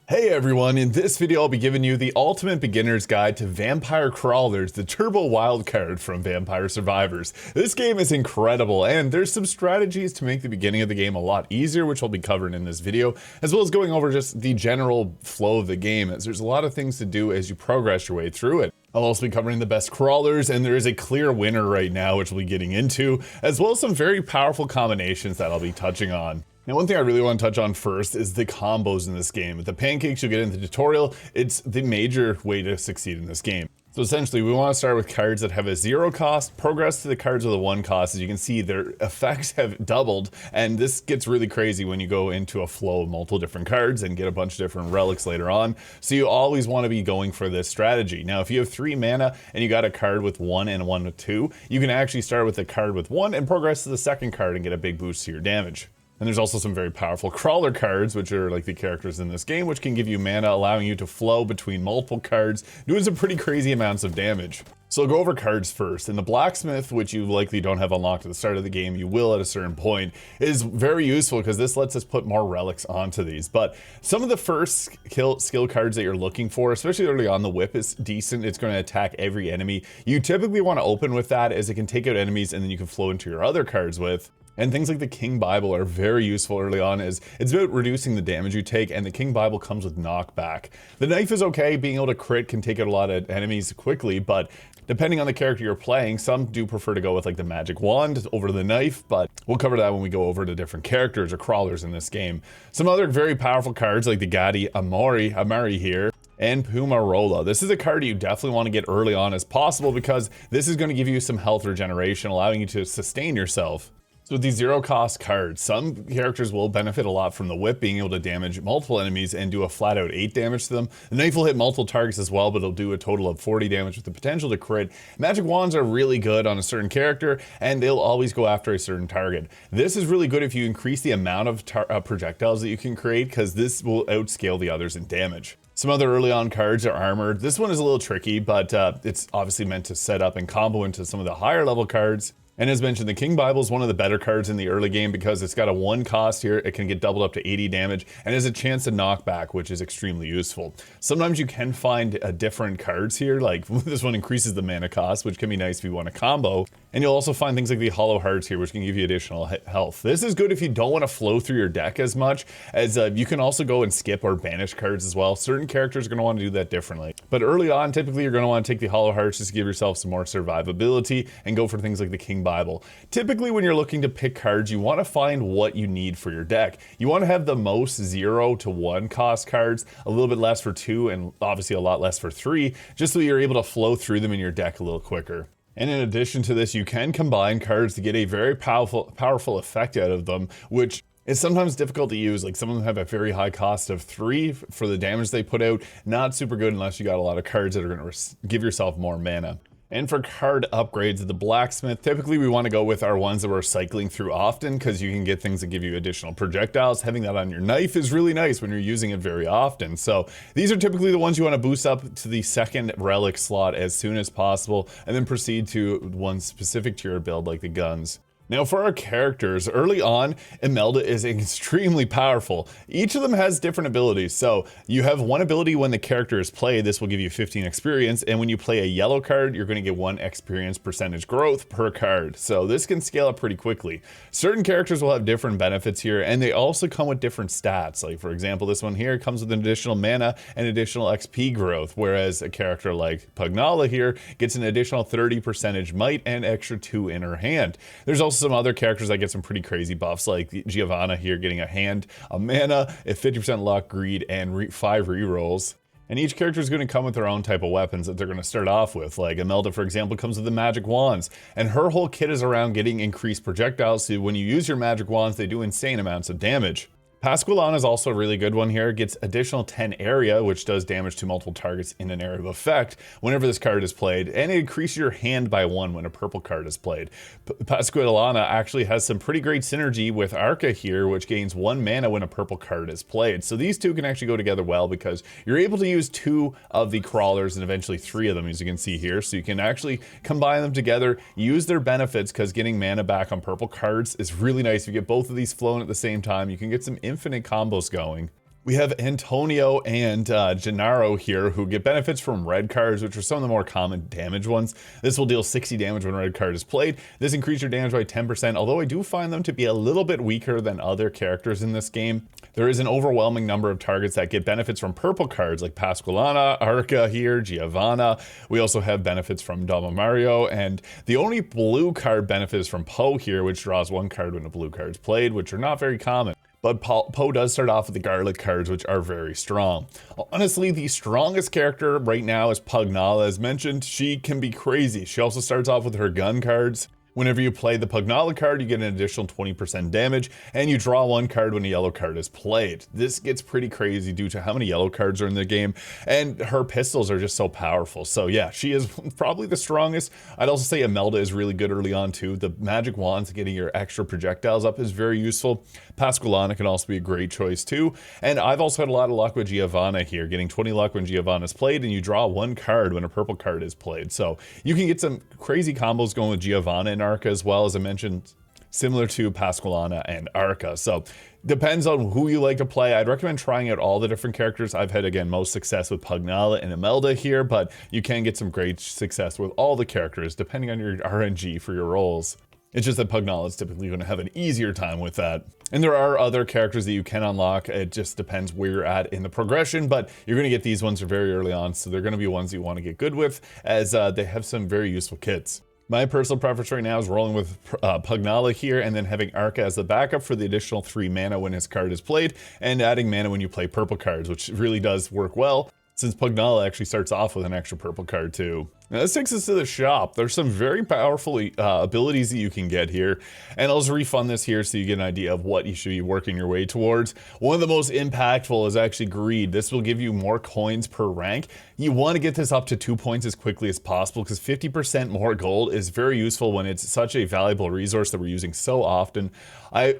Hey everyone, in this video I'll be giving you the ultimate beginner's guide to Vampire Crawlers, the turbo wildcard from Vampire Survivors. This game is incredible and there's some strategies to make the beginning of the game a lot easier, which I'll be covering in this video, as well as going over just the general flow of the game, as there's a lot of things to do as you progress your way through it. I'll also be covering the best crawlers, and there is a clear winner right now, which we'll be getting into, as well as some very powerful combinations that I'll be touching on. Now, one thing I really want to touch on first is the combos in this game. The pancakes you'll get in the tutorial, it's the major way to succeed in this game. So essentially, we want to start with cards that have a 0 cost, progress to the cards with a 1 cost. As you can see, their effects have doubled, and this gets really crazy when you go into a flow of multiple different cards and get a bunch of different relics later on. So you always want to be going for this strategy. Now, if you have 3 mana and you got a card with 1 and one with 2, you can actually start with the card with 1 and progress to the second card and get a big boost to your damage. And there's also some very powerful crawler cards, which are like the characters in this game, which can give you mana, allowing you to flow between multiple cards, doing some pretty crazy amounts of damage. So I'll go over cards first. And the blacksmith, which you likely don't have unlocked at the start of the game, you will at a certain point, is very useful because this lets us put more relics onto these. But some of the first skill cards that you're looking for, especially early on, the whip is decent. It's going to attack every enemy. You typically want to open with that, as it can take out enemies and then you can flow into your other cards with. And things like the King Bible are very useful early on, as it's about reducing the damage you take, and the King Bible comes with knockback. The knife is okay, being able to crit can take out a lot of enemies quickly, but depending on the character you're playing, some do prefer to go with like the magic wand over the knife, but we'll cover that when we go over to different characters or crawlers in this game. Some other very powerful cards like the Gadi Amari here, and Pumarola. This is a card you definitely want to get early on as possible, because this is going to give you some health regeneration, allowing you to sustain yourself. So with these 0 cost cards, some characters will benefit a lot from the whip, being able to damage multiple enemies and do a flat out 8 damage to them. The knife will hit multiple targets as well, but it'll do a total of 40 damage with the potential to crit. Magic wands are really good on a certain character, and they'll always go after a certain target. This is really good if you increase the amount of projectiles that you can create, because this will outscale the others in damage. Some other early on cards are armored. This one is a little tricky, but it's obviously meant to set up and combo into some of the higher level cards. And as mentioned, the King Bible is one of the better cards in the early game because it's got a 1 cost here. It can get doubled up to 80 damage and has a chance to knock back, which is extremely useful. Sometimes you can find different cards here, like this one increases the mana cost, which can be nice if you want a combo. And you'll also find things like the Hollow Hearts here, which can give you additional health. This is good if you don't want to flow through your deck as much, as you can also go and skip or banish cards as well. Certain characters are going to want to do that differently. But early on, typically you're going to want to take the Hollow Hearts just to give yourself some more survivability and go for things like the King Bible. Typically when you're looking to pick cards, you want to find what you need for your deck. You want to have the most 0 to 1 cost cards, a little bit less for 2, and obviously a lot less for 3, just so you're able to flow through them in your deck a little quicker. And in addition to this, you can combine cards to get a very powerful effect out of them, which is sometimes difficult to use. Like some of them have a very high cost of 3 for the damage they put out. Not super good unless you got a lot of cards that are going to give yourself more mana. And for card upgrades, the blacksmith, typically we want to go with our ones that we're cycling through often, because you can get things that give you additional projectiles. Having that on your knife is really nice when you're using it very often. So these are typically the ones you want to boost up to the second relic slot as soon as possible, and then proceed to ones specific to your build, like the guns. Now for our characters, early on, Imelda is extremely powerful. Each of them has different abilities. So you have one ability when the character is played, this will give you 15 experience, and when you play a yellow card, you're going to get 1 experience percentage growth per card. So this can scale up pretty quickly. Certain characters will have different benefits here, and they also come with different stats. Like for example, this one here comes with an additional mana and additional XP growth, whereas a character like Pugnala here gets an additional 30% might and extra 2 in her hand. There's also some other characters that get some pretty crazy buffs, like Giovanna here getting a hand, a mana, a 50% luck, greed, and 5 rerolls. And each character is going to come with their own type of weapons that they're going to start off with. Like Imelda, for example, comes with the magic wands, and her whole kit is around getting increased projectiles, so when you use your magic wands, they do insane amounts of damage. Pasqualana is also a really good one here. It gets additional 10 area, which does damage to multiple targets in an area of effect whenever this card is played, and it increases your hand by 1 when a purple card is played. Pasqualana actually has some pretty great synergy with Arca here, which gains 1 mana when a purple card is played. So these two can actually go together well, because you're able to use 2 of the crawlers and eventually 3 of them, as you can see here. So you can actually combine them together, use their benefits, because getting mana back on purple cards is really nice. If you get both of these flowing at the same time, you can get some infinite combos going. We have Antonio and Gennaro here who get benefits from red cards, which are some of the more common damage ones. This will deal 60 damage when red card is played. This increases your damage by 10%, although I do find them to be a little bit weaker than other characters in this game. There is an overwhelming number of targets that get benefits from purple cards like Pasqualana, Arca here, Giovanna. We also have benefits from Dama Mario, and the only blue card benefit is from Poe here, which draws one card when a blue card is played, which are not very common. But Poe does start off with the garlic cards, which are very strong. Honestly, the strongest character right now is Pugnala. As mentioned, she can be crazy. She also starts off with her gun cards. Whenever you play the Pugnala card, you get an additional 20% damage, and you draw one card when a yellow card is played. This gets pretty crazy due to how many yellow cards are in the game, and her pistols are just so powerful. So yeah, she is probably the strongest. I'd also say Imelda is really good early on too. The magic wands, getting your extra projectiles up, is very useful. Pasqualana can also be a great choice too. And I've also had a lot of luck with Giovanna here, getting 20 luck when Giovanna is played, and you draw one card when a purple card is played. So you can get some crazy combos going with Giovanna and Arca, as well, as I mentioned, similar to Pasqualana and Arca. So depends on who you like to play. I'd recommend trying out all the different characters. I've had, again, most success with Pugnala and Imelda here, but you can get some great success with all the characters depending on your RNG for your roles. It's just that Pugnala is typically going to have an easier time with that. And there are other characters that you can unlock. It just depends where you're at in the progression, but you're going to get these ones very early on, so they're going to be ones you want to get good with, as they have some very useful kits. My personal preference right now is rolling with Pugnala here, and then having Arca as the backup for the additional 3 mana when his card is played, and adding mana when you play purple cards, which really does work well, since Pugnala actually starts off with an extra purple card too. Now this takes us to the shop. There's some very powerful abilities that you can get here, and I'll just refund this here so you get an idea of what you should be working your way towards. One of the most impactful is actually greed. This will give you more coins per rank. You want to get this up to 2 points as quickly as possible, because 50% more gold is very useful when it's such a valuable resource that we're using so often.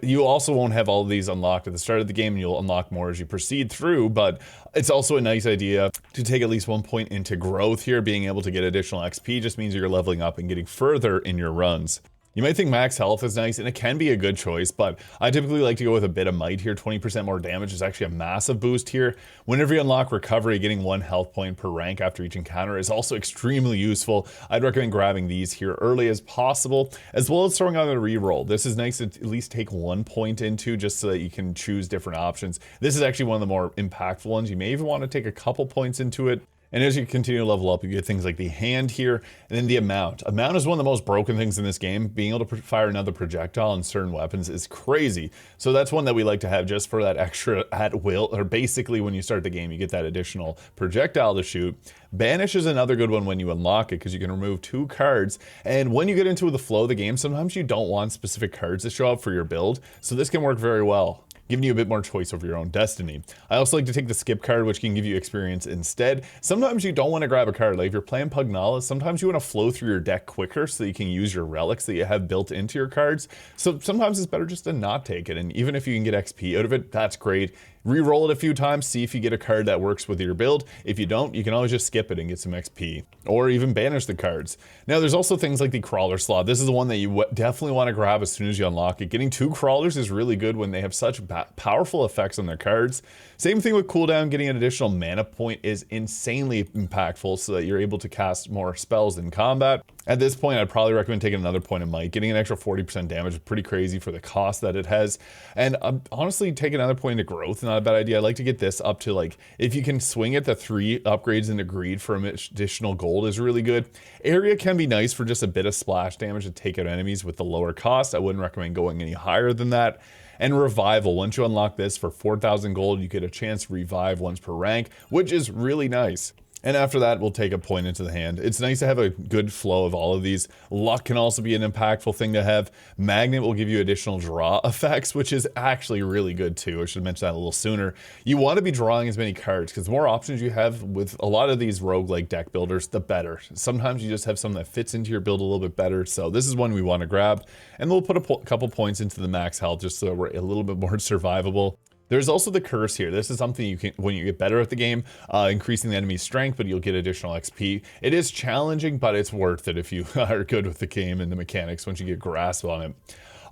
You also won't have all of these unlocked at the start of the game, and you'll unlock more as you proceed through, but it's also a nice idea to take at least 1 point into growth here. Being able to get additional XP just means you're leveling up and getting further in your runs. You might think max health is nice, and it can be a good choice, but I typically like to go with a bit of might here. 20% more damage is actually a massive boost here. Whenever you unlock recovery, getting 1 health point per rank after each encounter is also extremely useful. I'd recommend grabbing these here early as possible, as well as throwing on a reroll. This is nice to at least take 1 point into, just so that you can choose different options. This is actually one of the more impactful ones. You may even want to take a couple points into it. And as you continue to level up, you get things like the hand here, and then the amount. Amount is one of the most broken things in this game. Being able to fire another projectile on certain weapons is crazy. So that's one that we like to have just for that extra at will, or basically when you start the game, you get that additional projectile to shoot. Banish is another good one when you unlock it, because you can remove 2 cards. And when you get into the flow of the game, sometimes you don't want specific cards to show up for your build. So this can work very well, giving you a bit more choice over your own destiny. I also like to take the skip card, which can give you experience instead. Sometimes you don't want to grab a card. Like if you're playing Pugnala, sometimes you want to flow through your deck quicker so that you can use your relics that you have built into your cards. So sometimes it's better just to not take it. And even if you can get XP out of it, that's great. Reroll it a few times, see if you get a card that works with your build. If you don't, you can always just skip it and get some XP, or even banish the cards. Now there's also things like the crawler slot. This is the one that you definitely want to grab as soon as you unlock it. Getting 2 crawlers is really good when they have such powerful effects on their cards. Same thing with cooldown. Getting an additional mana point is insanely impactful, so that you're able to cast more spells in combat. At this point, I'd probably recommend taking another point of might. Getting an extra 40% damage is pretty crazy for the cost that it has. And honestly, taking another point of growth, not a bad idea. I like to get this up to, like, if you can swing it, the 3 upgrades into greed for additional gold is really good. Area can be nice for just a bit of splash damage to take out enemies with the lower cost. I wouldn't recommend going any higher than that. And revival, once you unlock this for 4,000 gold, you get a chance to revive once per rank, which is really nice. And after that, we'll take a point into the hand. It's nice to have a good flow of all of these. Luck can also be an impactful thing to have. Magnet will give you additional draw effects, which is actually really good too. I should mention that a little sooner. You want to be drawing as many cards, because the more options you have with a lot of these roguelike deck builders, the better. Sometimes you just have something that fits into your build a little bit better. So this is one we want to grab. And we'll put a couple points into the max health just so we're a little bit more survivable. There's also the curse here. This is something you can, when you get better at the game, increasing the enemy's strength, but you'll get additional XP. It is challenging, but it's worth it if you are good with the game and the mechanics once you get a grasp on it.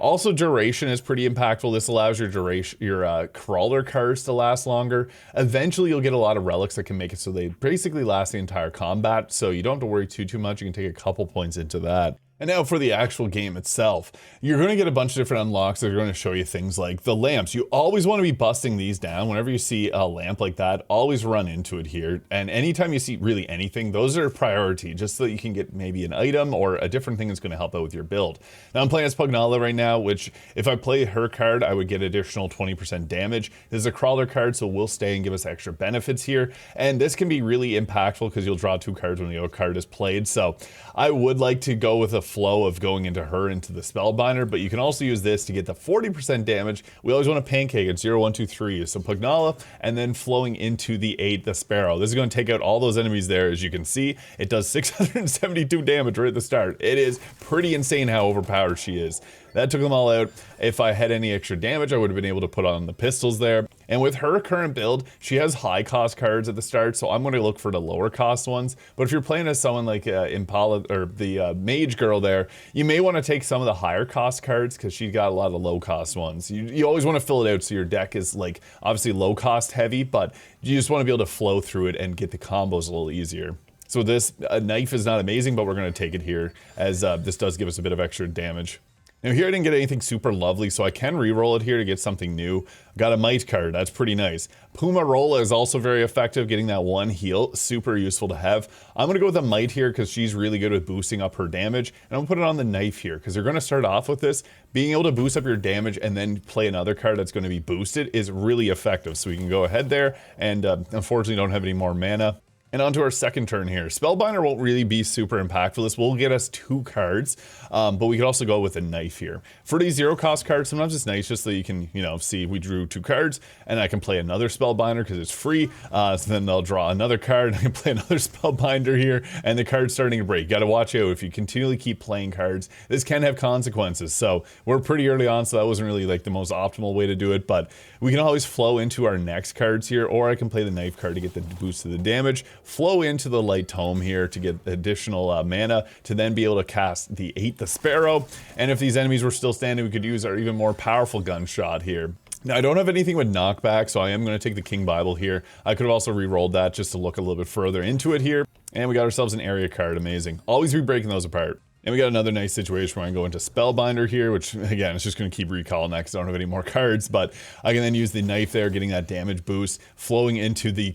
Also, duration is pretty impactful. This allows your crawler cards to last longer. Eventually, you'll get a lot of relics that can make it so they basically last the entire combat, so you don't have to worry too much. You can take a couple points into that. And now for the actual game itself, you're going to get a bunch of different unlocks that are going to show you things like the lamps. You always want to be busting these down. Whenever you see a lamp like that, always run into it here. And anytime you see really anything, those are priority, just so that you can get maybe an item or a different thing that's going to help out with your build. Now I'm playing as Pugnala right now, which if I play her card, I would get additional 20% damage. This is a crawler card, so we'll stay and give us extra benefits here. And this can be really impactful because you'll draw 2 cards when the other card is played. So I would like to go with a flow of going into her into the Spellbinder, but you can also use this to get the 40% damage. We always want to pancake it 0, 1, 2, 3. So Pugnala, and then flowing into the 8, the Sparrow. This is going to take out all those enemies there. As you can see, it does 672 damage right at the start. It is pretty insane how overpowered she is. That took them all out. If I had any extra damage, I would have been able to put on the pistols there. And with her current build, she has high cost cards at the start, so I'm going to look for the lower cost ones. But if you're playing as someone like Impala or the mage girl there, you may want to take some of the higher cost cards because she's got a lot of low cost ones. You always want to fill it out so your deck is like obviously low cost heavy, but you just want to be able to flow through it and get the combos a little easier. So this knife is not amazing, but we're going to take it here as this does give us a bit of extra damage. Now here I didn't get anything super lovely, so I can re-roll it here to get something new. Got a Might card, that's pretty nice. Pumarola is also very effective, getting that 1 heal, super useful to have. I'm gonna go with a Might here because she's really good with boosting up her damage, and I'm gonna put it on the knife here because they're gonna start off with this. Being able to boost up your damage and then play another card that's gonna be boosted is really effective. So we can go ahead there, and unfortunately don't have any more mana. And on to our second turn here. Spellbinder won't really be super impactful. This will get us 2 cards, but we could also go with a knife here. For these 0 cost cards, sometimes it's nice just so you can, see we drew 2 cards, and I can play another Spellbinder because it's free. So then they'll draw another card, I can play another Spellbinder here, and the card's starting to break. Gotta watch out. If you continually keep playing cards, this can have consequences. So we're pretty early on, so that wasn't really like the most optimal way to do it, but we can always flow into our next cards here, or I can play the knife card to get the boost of the damage. Flow into the Light Tome here to get additional mana to then be able to cast the 8, the Sparrow. And if these enemies were still standing, we could use our even more powerful gunshot here. Now, I don't have anything with knockback, so I am going to take the King Bible here. I could have also re-rolled that just to look a little bit further into it here. And we got ourselves an area card, amazing. Always be breaking those apart. And we got another nice situation where I can go into Spellbinder here, which again, it's just going to keep recalling that because I don't have any more cards, but I can then use the knife there, getting that damage boost, flowing into the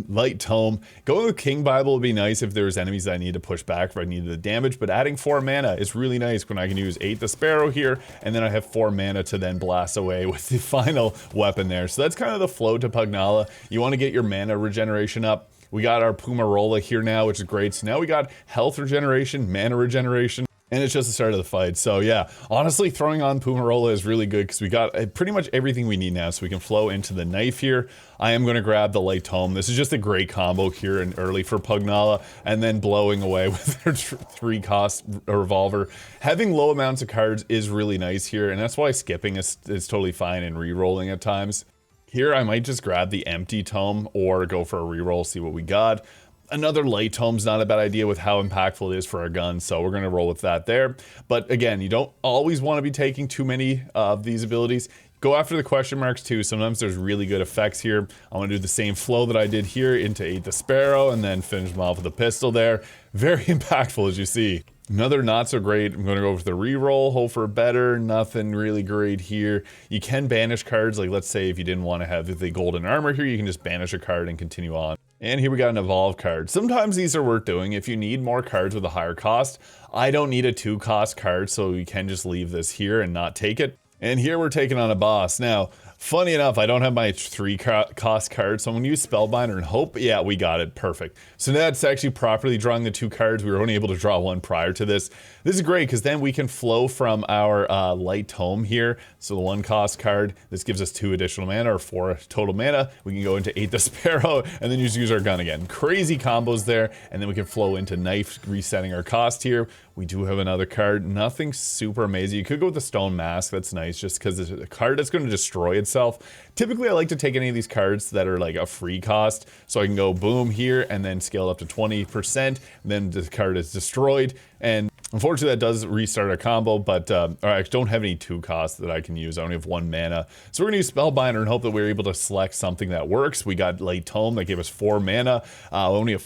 Light Tome. Going with King Bible would be nice if there was enemies that I need to push back if I needed the damage, but adding 4 mana is really nice when I can use 8 the Sparrow here, and then I have 4 mana to then blast away with the final weapon there. So that's kind of the flow to Pugnala. You want to get your mana regeneration up. We got our Pumarola here now, which is great. So now we got health regeneration, mana regeneration, and it's just the start of the fight. So yeah, honestly, throwing on Pumarola is really good because we got pretty much everything we need now. So we can flow into the knife here. I am going to grab the Light Tome. This is just a great combo here and early for Pugnala, and then blowing away with their 3 cost revolver. Having low amounts of cards is really nice here, and that's why skipping is totally fine and re-rolling at times. Here, I might just grab the empty tome or go for a reroll, see what we got. Another Light Tome's not a bad idea with how impactful it is for our gun, so we're going to roll with that there. But again, you don't always want to be taking too many of these abilities. Go after the question marks too. Sometimes there's really good effects here. I'm going to do the same flow that I did here into 8 the Sparrow and then finish them off with a pistol there. Very impactful, as you see. Another not so great, I'm going to go with the reroll, hope for better, nothing really great here. You can banish cards, like let's say if you didn't want to have the golden armor here, you can just banish a card and continue on. And here we got an evolve card. Sometimes these are worth doing if you need more cards with a higher cost. I don't need a 2 cost card, so we can just leave this here and not take it. And here we're taking on a boss. Now, funny enough, I don't have my 3 cost card, so I'm going to use Spellbinder and hope. Yeah, we got it. Perfect. So now that's actually properly drawing the 2 cards. We were only able to draw 1 prior to this. This is great because then we can flow from our Light Tome here. So the 1 cost card, this gives us 2 additional mana or 4 total mana. We can go into 8 the Sparrow and then just use our gun again. Crazy combos there. And then we can flow into knife, resetting our cost here. We do have another card. Nothing super amazing. You could go with the Stone Mask. That's nice just because it's a card that's going to destroy itself. Typically, I like to take any of these cards that are like a free cost. So I can go boom here and then scale up to 20%. Then the card is destroyed. And Unfortunately, that does restart a combo, but I don't have any 2 costs that I can use. I only have 1 mana. So we're going to use Spellbinder and hope that we're able to select something that works. We got Late Tome that gave us 4 mana. Only a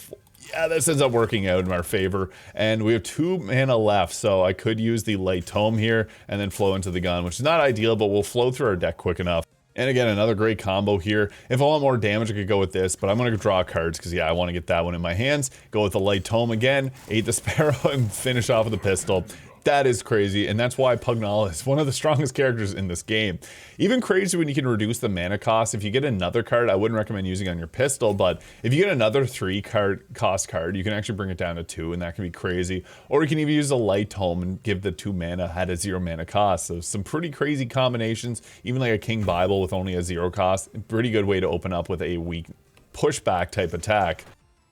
yeah, this ends up working out in our favor. And we have 2 mana left, so I could use the Late Tome here and then flow into the gun, which is not ideal, but we'll flow through our deck quick enough. And again, another great combo here. If I want more damage, I could go with this, but I'm going to draw cards because, yeah, I want to get that one in my hands. Go with the Light Tome again, 8 the Sparrow, and finish off with a pistol. That is crazy, and that's why Pugnal is one of the strongest characters in this game. Even crazy when you can reduce the mana cost. If you get another card, I wouldn't recommend using on your pistol, but if you get another 3 cost card, you can actually bring it down to 2, and that can be crazy. Or you can even use a Light Tome and give the 2 mana at a 0 mana cost. So some pretty crazy combinations, even like a King Bible with only a 0 cost. Pretty good way to open up with a weak pushback type attack.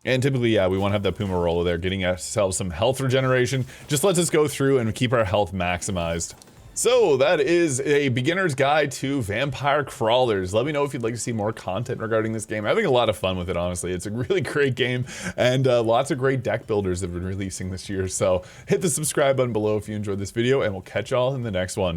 And typically, yeah, we want to have that Pumarola there, getting ourselves some health regeneration. Just lets us go through and keep our health maximized. So that is a beginner's guide to Vampire Crawlers. Let me know if you'd like to see more content regarding this game. I'm having a lot of fun with it, honestly. It's a really great game, and lots of great deck builders have been releasing this year. So hit the subscribe button below if you enjoyed this video, and we'll catch y'all in the next one.